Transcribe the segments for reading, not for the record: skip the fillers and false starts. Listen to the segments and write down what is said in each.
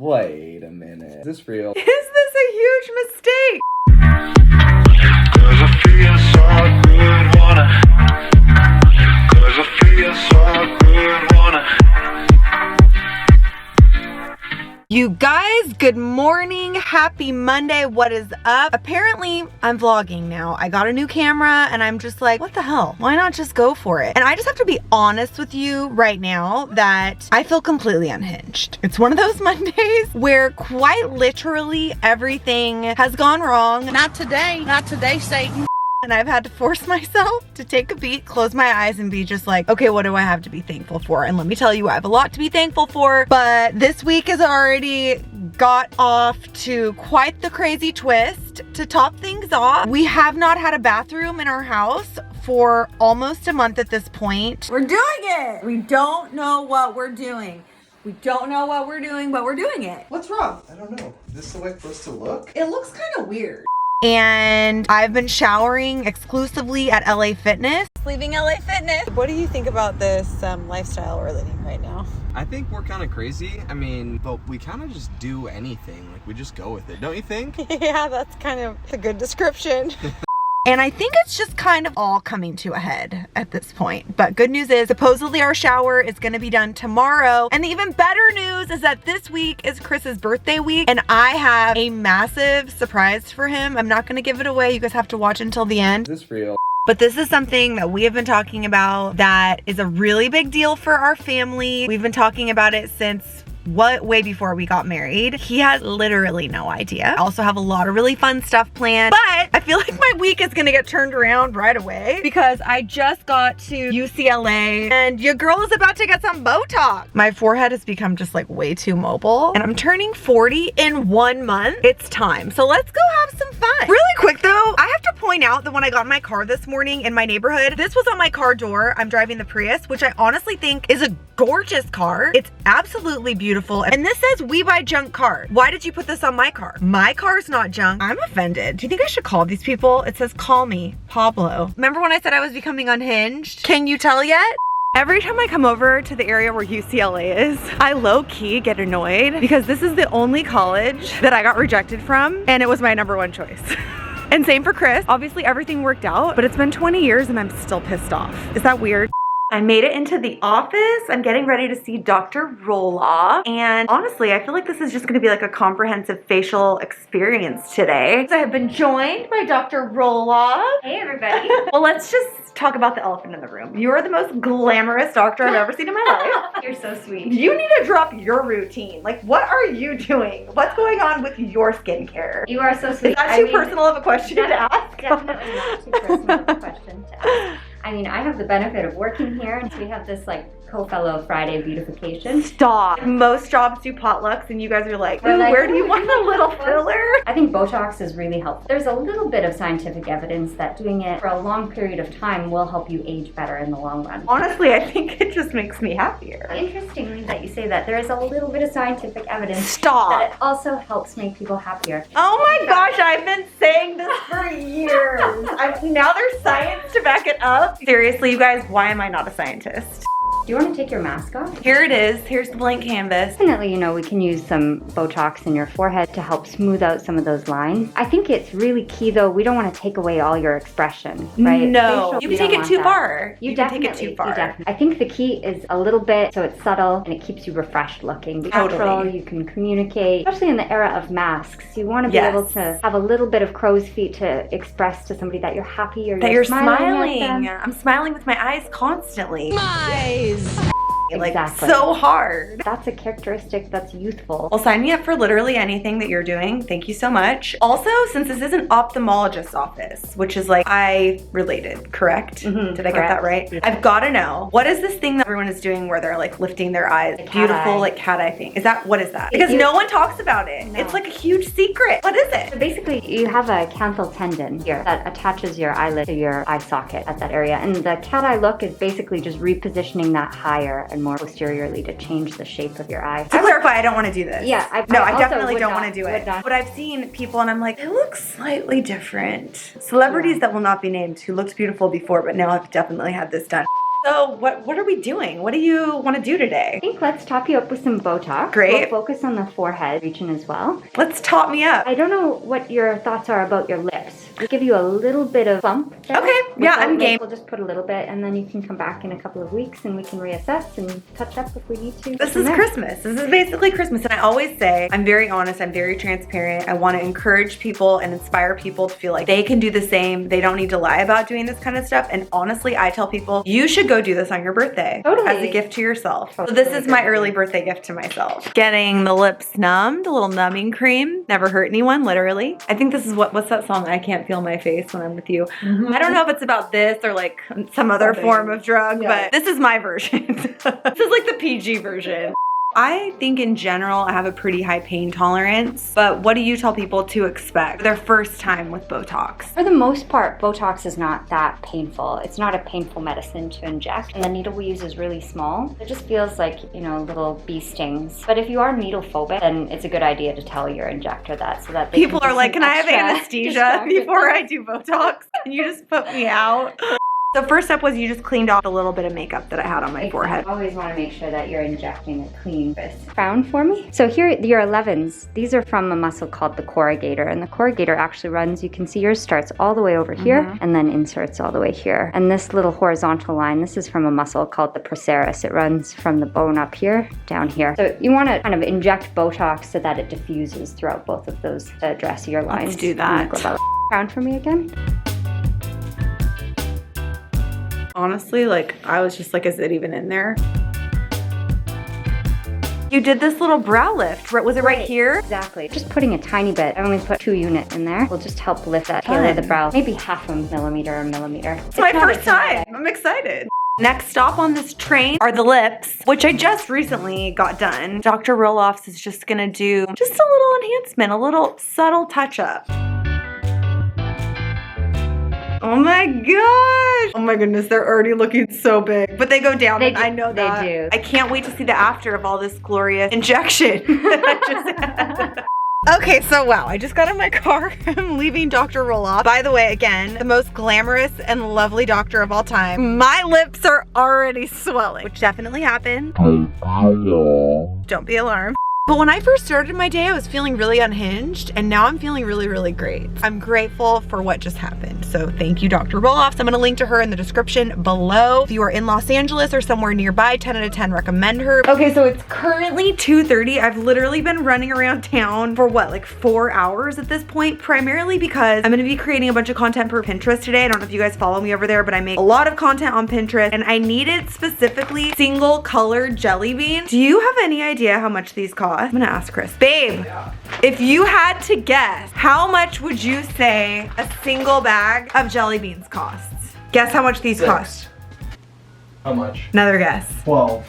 Wait a minute. Is this real? Is this a huge mistake? You guys, good morning. Happy Monday. What is up? Apparently, I'm vlogging now. I got a new camera and I'm just like, what the hell? Why not just go for it? And I just have to be honest with you right now that I feel completely unhinged. It's one of those Mondays where quite literally everything has gone wrong. Not today, Satan. And I've had to force myself to take a beat, close my eyes, and be just like, okay, what do I have to be thankful for? And let me tell you, I have a lot to be thankful for, but this week has already got off to quite the crazy twist. To top things off, we have not had a bathroom in our house for almost a month at this point. We're doing it! We don't know what we're doing. We don't know what we're doing, but we're doing it. What's wrong? I don't know. Is this the way it's supposed to look? It looks kind of weird. And I've been showering exclusively at LA Fitness. Leaving LA Fitness. What do you think about this lifestyle we're living right now? I think we're kind of crazy. I mean, but we kind of just do anything. Like, we just go with it. Don't you think? Yeah, that's kind of a good description. And I think it's just kind of all coming to a head at this point. But good news is supposedly our shower is going to be done tomorrow. And the even better news is that this week is Chris's birthday week. And I have a massive surprise for him. I'm not going to give it away. You guys have to watch until the end. Is this real? But this is something that we have been talking about that is a really big deal for our family. We've been talking about it since way before we got married. He has literally no idea. I also have a lot of really fun stuff planned, but I feel like my week is gonna get turned around right away because I just got to UCLA and your girl is about to get some Botox. My forehead has become just like way too mobile and I'm turning 40 in 1 month. It's time. So let's go have some fun. Really quick though, I have to point out that when I got in my car this morning in my neighborhood, this was on my car door. I'm driving the Prius, which I honestly think is a gorgeous car. It's absolutely beautiful. And this says we buy junk cars. Why did you put this on my car? My car's not junk. I'm offended. Do you think I should call these people? It says call me Pablo. Remember when I said I was becoming unhinged? Can you tell yet? Every time I come over to the area where UCLA is, I low-key get annoyed because this is the only college that I got rejected from and it was my #1 choice. And same for Chris. Obviously everything worked out, but it's been 20 years and I'm still pissed off. Is that weird? I made it into the office. I'm getting ready to see Dr. Roelofs. And honestly, I feel like this is just gonna be like a comprehensive facial experience today. So I have been joined by Dr. Roelofs. Hey everybody. Well, let's just talk about the elephant in the room. You are the most glamorous doctor I've ever seen in my life. You're so sweet. You need to drop your routine. Like, what are you doing? What's going on with your skincare? You are so sweet. Is that too personal of a question to ask? Definitely not too personal of a question to ask. I mean, I have the benefit of working here, and we have this like co-fellow Friday beautification. Stop. Most jobs do potlucks, and you guys are like, ooh, where do you want a little filler? I think Botox is really helpful. There's a little bit of scientific evidence that doing it for a long period of time will help you age better in the long run. Honestly, I think it just makes me happier. Interestingly that you say that, there is a little bit of scientific evidence Stop. that it also helps make people happier. Oh my gosh, I've been saying this for years. Now there's science to back it up. Seriously, you guys, why am I not a scientist? Do you want to take your mask off? Here it is. Here's the blank canvas. Definitely, you know, we can use some Botox in your forehead to help smooth out some of those lines. I think it's really key though, we don't want to take away all your expression, right? No, you can take it too far. You can take it too far. I think the key is a little bit so it's subtle and it keeps you refreshed looking. Natural, you can communicate, especially in the era of masks. You want to be able to have a little bit of crow's feet to express to somebody that you're happy or that you're smiling. At them. I'm smiling with my eyes constantly. Like, exactly. so hard. That's a characteristic that's youthful. Well, sign me up for literally anything that you're doing. Thank you so much. Also, since this is an ophthalmologist's office, which is like eye related, correct? Did I get that right? I've got to know, what is this thing that everyone is doing where they're like lifting their eyes? Beautiful, like cat eye thing. What is that? Because no one talks about it. No. It's like a huge secret. What is it? So basically, you have a canthal tendon here that attaches your eyelid to your eye socket at that area. And the cat eye look is basically just repositioning that higher and more posteriorly to change the shape of your eye. To clarify, I don't want to do this. Yeah, I definitely don't want to do it. But I've seen people and I'm like, it looks slightly different. Celebrities that will not be named who looked beautiful before, but now have definitely had this done. So what are we doing? What do you want to do today? I think let's top you up with some Botox. Great. We'll focus on the forehead region as well. Let's top me up. I don't know what your thoughts are about your lips. We'll give you a little bit of bump there. Okay, yeah, I'm game. We'll just put a little bit, and then you can come back in a couple of weeks and we can reassess and touch up if we need to. This is Christmas. This is basically Christmas. And I always say, I'm very honest, I'm very transparent. I want to encourage people and inspire people to feel like they can do the same. They don't need to lie about doing this kind of stuff. And honestly, I tell people, you should go do this on your birthday. Totally. As a gift to yourself. So this is my early birthday gift to myself. Getting the lips numbed, a little numbing cream. Never hurt anyone, literally. I think this is what's that song? I Can't Feel My Face When I'm With You. I don't know if it's about this or like some other form of drug, but this is my version. This is like the PG version. I think in general, I have a pretty high pain tolerance, but what do you tell people to expect their first time with Botox? For the most part, Botox is not that painful. It's not a painful medicine to inject, and the needle we use is really small. It just feels like, you know, little bee stings. But if you are needle phobic, then it's a good idea to tell your injector that so that they people are like, can I have anesthesia before I do Botox? Can you just put me out? The first step was you just cleaned off a little bit of makeup that I had on my forehead. I always want to make sure that you're injecting a clean crown for me. So here, your 11s, these are from a muscle called the corrugator. And the corrugator actually runs, you can see yours starts all the way over here and then inserts all the way here. And this little horizontal line, this is from a muscle called the procerus. It runs from the bone up here, down here. So you want to kind of inject Botox so that it diffuses throughout both of those to address your lines. Let's do that. Crown for me again. Honestly, like, I was just like, is it even in there? You did this little brow lift. Was it right here? Exactly. Just putting a tiny bit. I only put 2 units in there. Will just help lift that tail of the brow. Maybe half a millimeter or millimeter. It's my first time. I'm excited. Next stop on this train are the lips, which I just recently got done. Dr. Roelofs is just gonna do just a little enhancement, a little subtle touch-up. Oh my gosh. Oh my goodness, they're already looking so big. But they go down, and I know that. They do. I can't wait to see the after of all this glorious injection that I just had. Okay, so wow, I just got in my car. I'm leaving Dr. Roelofs. By the way, again, the most glamorous and lovely doctor of all time. My lips are already swelling, which definitely happened. Don't be alarmed. But when I first started my day, I was feeling really unhinged, and now I'm feeling really, really great. I'm grateful for what just happened. So thank you, Dr. Roelofs. I'm gonna link to her in the description below. If you are in Los Angeles or somewhere nearby, 10 out of 10 recommend her. Okay, so it's currently 2:30. I've literally been running around town for what, like 4 hours at this point, primarily because I'm gonna be creating a bunch of content for Pinterest today. I don't know if you guys follow me over there, but I make a lot of content on Pinterest, and I needed specifically single colored jelly beans. Do you have any idea how much these cost? I'm gonna ask Chris. Babe, if you had to guess, how much would you say a single bag of jelly beans costs? Guess how much these cost. How much? Another guess. 12.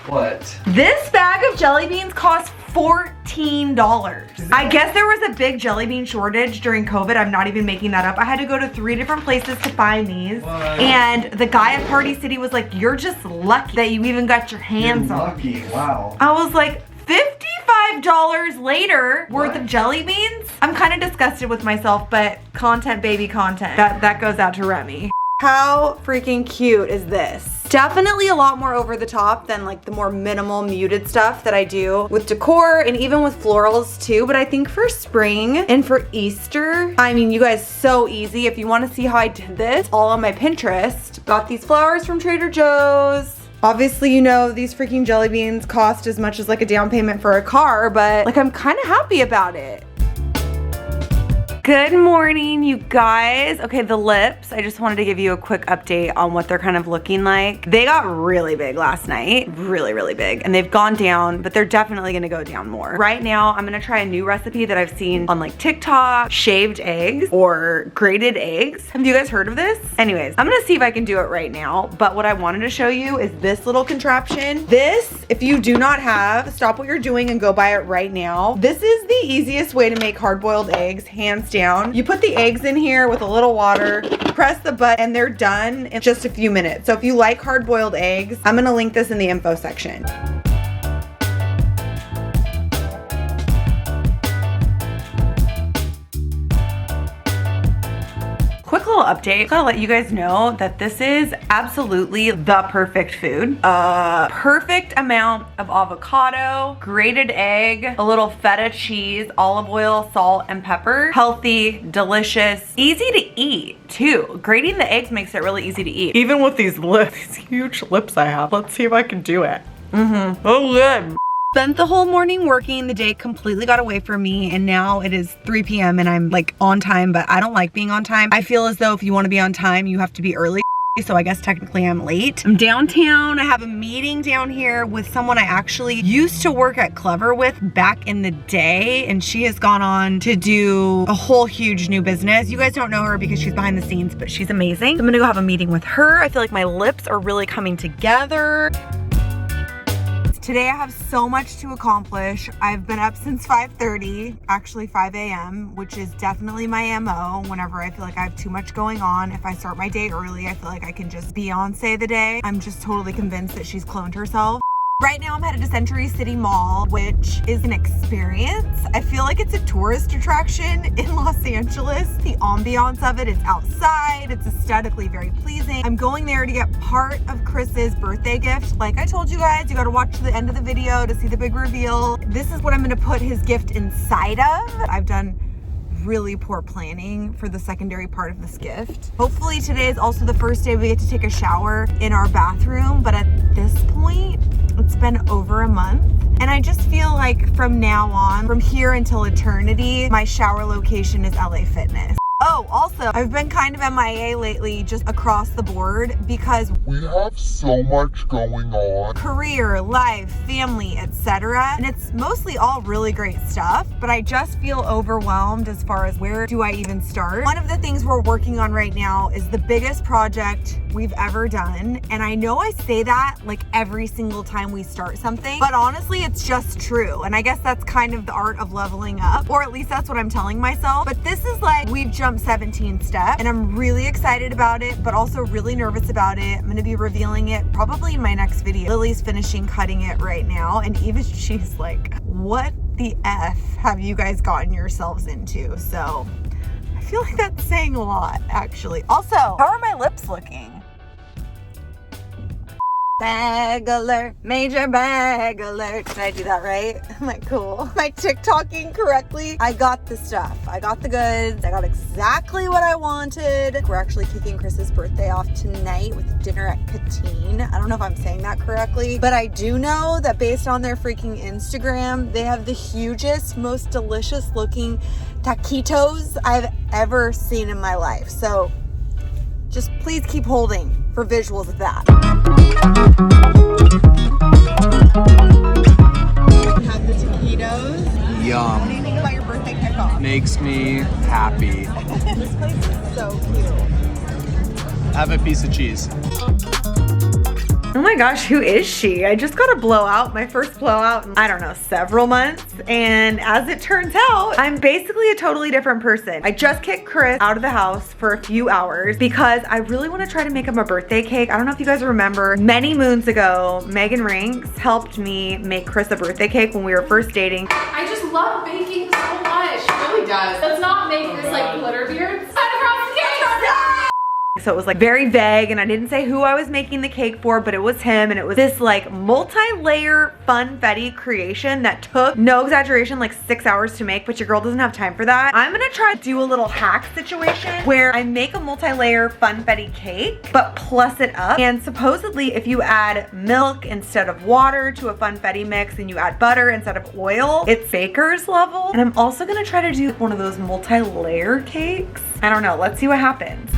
What? This bag of jelly beans costs $14. I guess there was a big jelly bean shortage during COVID. I'm not even making that up. I had to go to 3 different places to find these. What? And the guy at Party City was like, you're just lucky that you even got your hands on. Lucky, wow. I was like, $55 later worth of jelly beans? I'm kind of disgusted with myself, but content, baby, content. That goes out to Remy. How freaking cute is this? Definitely a lot more over the top than like the more minimal muted stuff that I do with decor and even with florals too. But I think for spring and for Easter, I mean, you guys, so easy. If you want to see how I did this, all on my Pinterest. Got these flowers from Trader Joe's. Obviously, you know, these freaking jelly beans cost as much as like a down payment for a car, but like I'm kind of happy about it. Good morning, you guys. Okay, the lips, I just wanted to give you a quick update on what they're kind of looking like. They got really big last night, really, really big, and they've gone down, but they're definitely gonna go down more. Right now, I'm gonna try a new recipe that I've seen on like TikTok, shaved eggs or grated eggs. Have you guys heard of this? Anyways, I'm gonna see if I can do it right now, but what I wanted to show you is this little contraption. This, if you do not have, stop what you're doing and go buy it right now. This is the easiest way to make hard-boiled eggs, hands down. You put the eggs in here with a little water, press the button, and they're done in just a few minutes. So if you like hard-boiled eggs, I'm gonna link this in the info section. Quick little update. Gotta let you guys know that this is absolutely the perfect food. Perfect amount of avocado, grated egg, a little feta cheese, olive oil, salt, and pepper. Healthy, delicious, easy to eat too. Grating the eggs makes it really easy to eat. Even with these lips, these huge lips I have. Let's see if I can do it. Oh, good. Spent the whole morning working. The day completely got away from me, and now it is 3 p.m. and I'm like on time, but I don't like being on time. I feel as though if you want to be on time, you have to be early. So I guess technically I'm late. I'm downtown. I have a meeting down here with someone I actually used to work at Clever with back in the day, and she has gone on to do a whole huge new business. You guys don't know her because she's behind the scenes, but she's amazing. So I'm gonna go have a meeting with her. I feel like my lips are really coming together. Today I have so much to accomplish. I've been up since 5:30, actually 5 a.m., which is definitely my MO whenever I feel like I have too much going on. If I start my day early, I feel like I can just Beyonce the day. I'm just totally convinced that she's cloned herself. Right now I'm headed to Century City Mall, which is an experience. I feel like it's a tourist attraction in Los Angeles. The ambiance of it is outside. It's aesthetically very pleasing. I'm going there to get part of Chris's birthday gift. Like I told you guys, you gotta watch the end of the video to see the big reveal. This is what I'm gonna put his gift inside of. I've done really poor planning for the secondary part of this gift. Hopefully today is also the first day we get to take a shower in our bathroom, but at this point, it's been over a month. And I just feel like from now on, from here until eternity, my shower location is LA Fitness. Oh, also, I've been kind of MIA lately, just across the board, because we have so much going on. Career, life, family, etc. And it's mostly all really great stuff, but I just feel overwhelmed as far as where do I even start. One of the things we're working on right now is the biggest project we've ever done. And I know I say that like every single time we start something, but honestly, it's just true. And I guess that's kind of the art of leveling up, or at least that's what I'm telling myself. But this is like, we've jumped 17 steps, and I'm really excited about it, but also really nervous about it. I'm gonna be revealing it probably in my next video. Lily's finishing cutting it right now, and even she's like, what the F have you guys gotten yourselves into? So I feel like that's saying a lot, actually. Also, how are my lips looking? Bag alert, major bag alert. Did I do that right? Am I cool? Am I TikToking correctly? I got the stuff. I got the goods. I got exactly what I wanted. We're actually kicking Chris's birthday off tonight with dinner at Katine. I don't know if I'm saying that correctly, but I do know that based on their freaking Instagram, they have the hugest, most delicious looking taquitos I've ever seen in my life. So just please keep holding for visuals of that. Have the taquitos. Yum. What do you think about your birthday kickoff? Makes me happy. This place is so cute. Have a piece of cheese. Oh my gosh, who is she? I just got a blowout, my first blowout in, I don't know, several months. And as it turns out, I'm basically a totally different person. I just kicked Chris out of the house for a few hours because I really want to try to make him a birthday cake. I don't know if you guys remember, many moons ago, Megan Rinks helped me make Chris a birthday cake when we were first dating. I just love baking so much. It really does. Let's not make this like glitter beard. Side across the cake. So it was like very vague, and I didn't say who I was making the cake for, but it was him, and it was this like multi-layer funfetti creation that took, no exaggeration, like 6 hours to make, but your girl doesn't have time for that. I'm gonna try to do a little hack situation where I make a multi-layer funfetti cake, but plus it up. And supposedly if you add milk instead of water to a funfetti mix and you add butter instead of oil, it's baker's level. And I'm also gonna try to do one of those multi-layer cakes. I don't know, let's see what happens.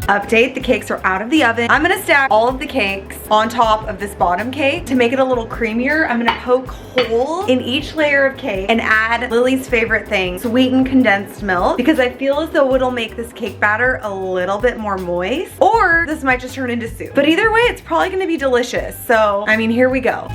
Update, the cakes are out of the oven. I'm gonna stack all of the cakes on top of this bottom cake to make it a little creamier. I'm gonna poke holes in each layer of cake and add Lily's favorite thing, sweetened condensed milk, because I feel as though it'll make this cake batter a little bit more moist, or this might just turn into soup. But either way, it's probably gonna be delicious. So, I mean, here we go.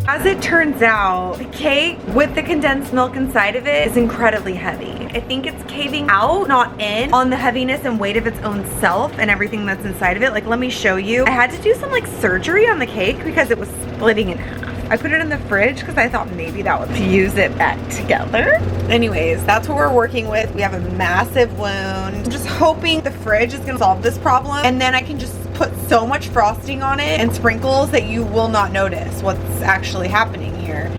As it turns out, the cake with the condensed milk inside of it is incredibly heavy. I think it's caving out, not in, on the heaviness and weight of its own self and everything that's inside of it. Like, let me show you. I had to do some like surgery on the cake because it was splitting in half. I put it in the fridge because I thought maybe that would fuse it back together. Anyways, that's what we're working with. We have a massive wound. I'm just hoping the fridge is gonna solve this problem, and then I can just put so much frosting on it and sprinkles that you will not notice what's actually happening here.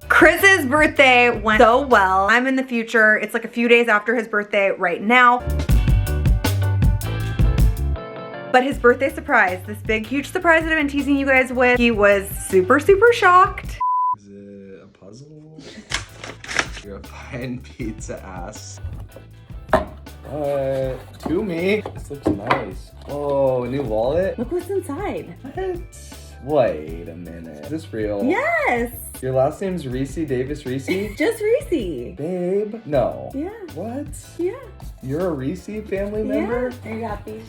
Chris's birthday went so well. I'm in the future. It's like a few days after his birthday right now. But his birthday surprise, this big, huge surprise that I've been teasing you guys with, he was super, super shocked. Is it a puzzle? You're a fine pizza ass. To me. This looks nice. Oh, a new wallet? Look what's inside. What? Wait a minute. Is this real? Yes. Your last name's Reese Davis Reese? Just Reese. Babe? No. Yeah. What? Yeah. You're a Reese family member? Yeah. I got these.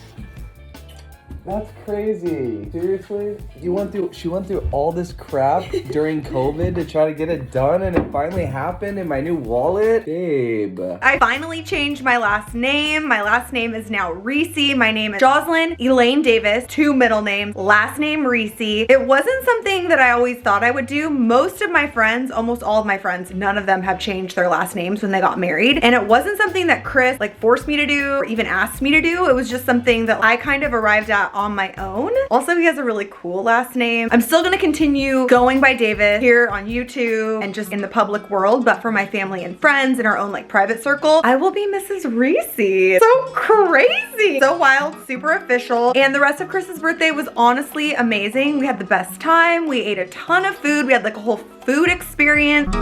That's crazy. Seriously? She went through all this crap during COVID to try to get it done, and it finally happened in my new wallet? Babe. I finally changed my last name. My last name is now Reese. My name is Joslyn Elaine Davis, 2 middle names, last name Reese. It wasn't something that I always thought I would do. Most of my friends, almost all of my friends, none of them have changed their last names when they got married. And it wasn't something that Chris forced me to do or even asked me to do. It was just something that I kind of arrived at on my own. Also, he has a really cool last name. I'm still gonna continue going by Davis here on YouTube and just in the public world, but for my family and friends in our own private circle, I will be Mrs. Reese. So crazy, so wild, super official. And the rest of Chris's birthday was honestly amazing. We had the best time. We ate a ton of food. We had a whole food experience.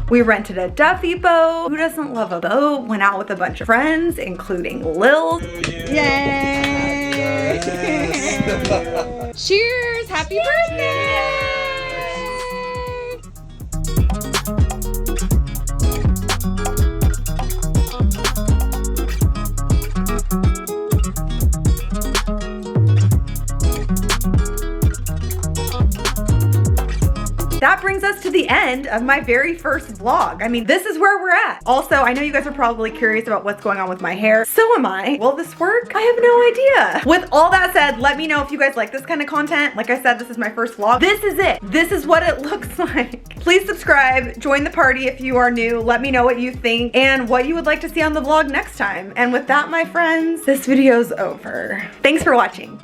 We rented a Duffy boat. Who doesn't love a boat? Went out with a bunch of friends, including Lil. Yay! Cheers! Happy birthday! That brings us to the end of my very first vlog. I mean, this is where we're at. Also, I know you guys are probably curious about what's going on with my hair. So am I. Will this work? I have no idea. With all that said, let me know if you guys like this kind of content. Like I said, this is my first vlog. This is it. This is what it looks like. Please subscribe, join the party if you are new. Let me know what you think and what you would like to see on the vlog next time. And with that, my friends, this video's over. Thanks for watching.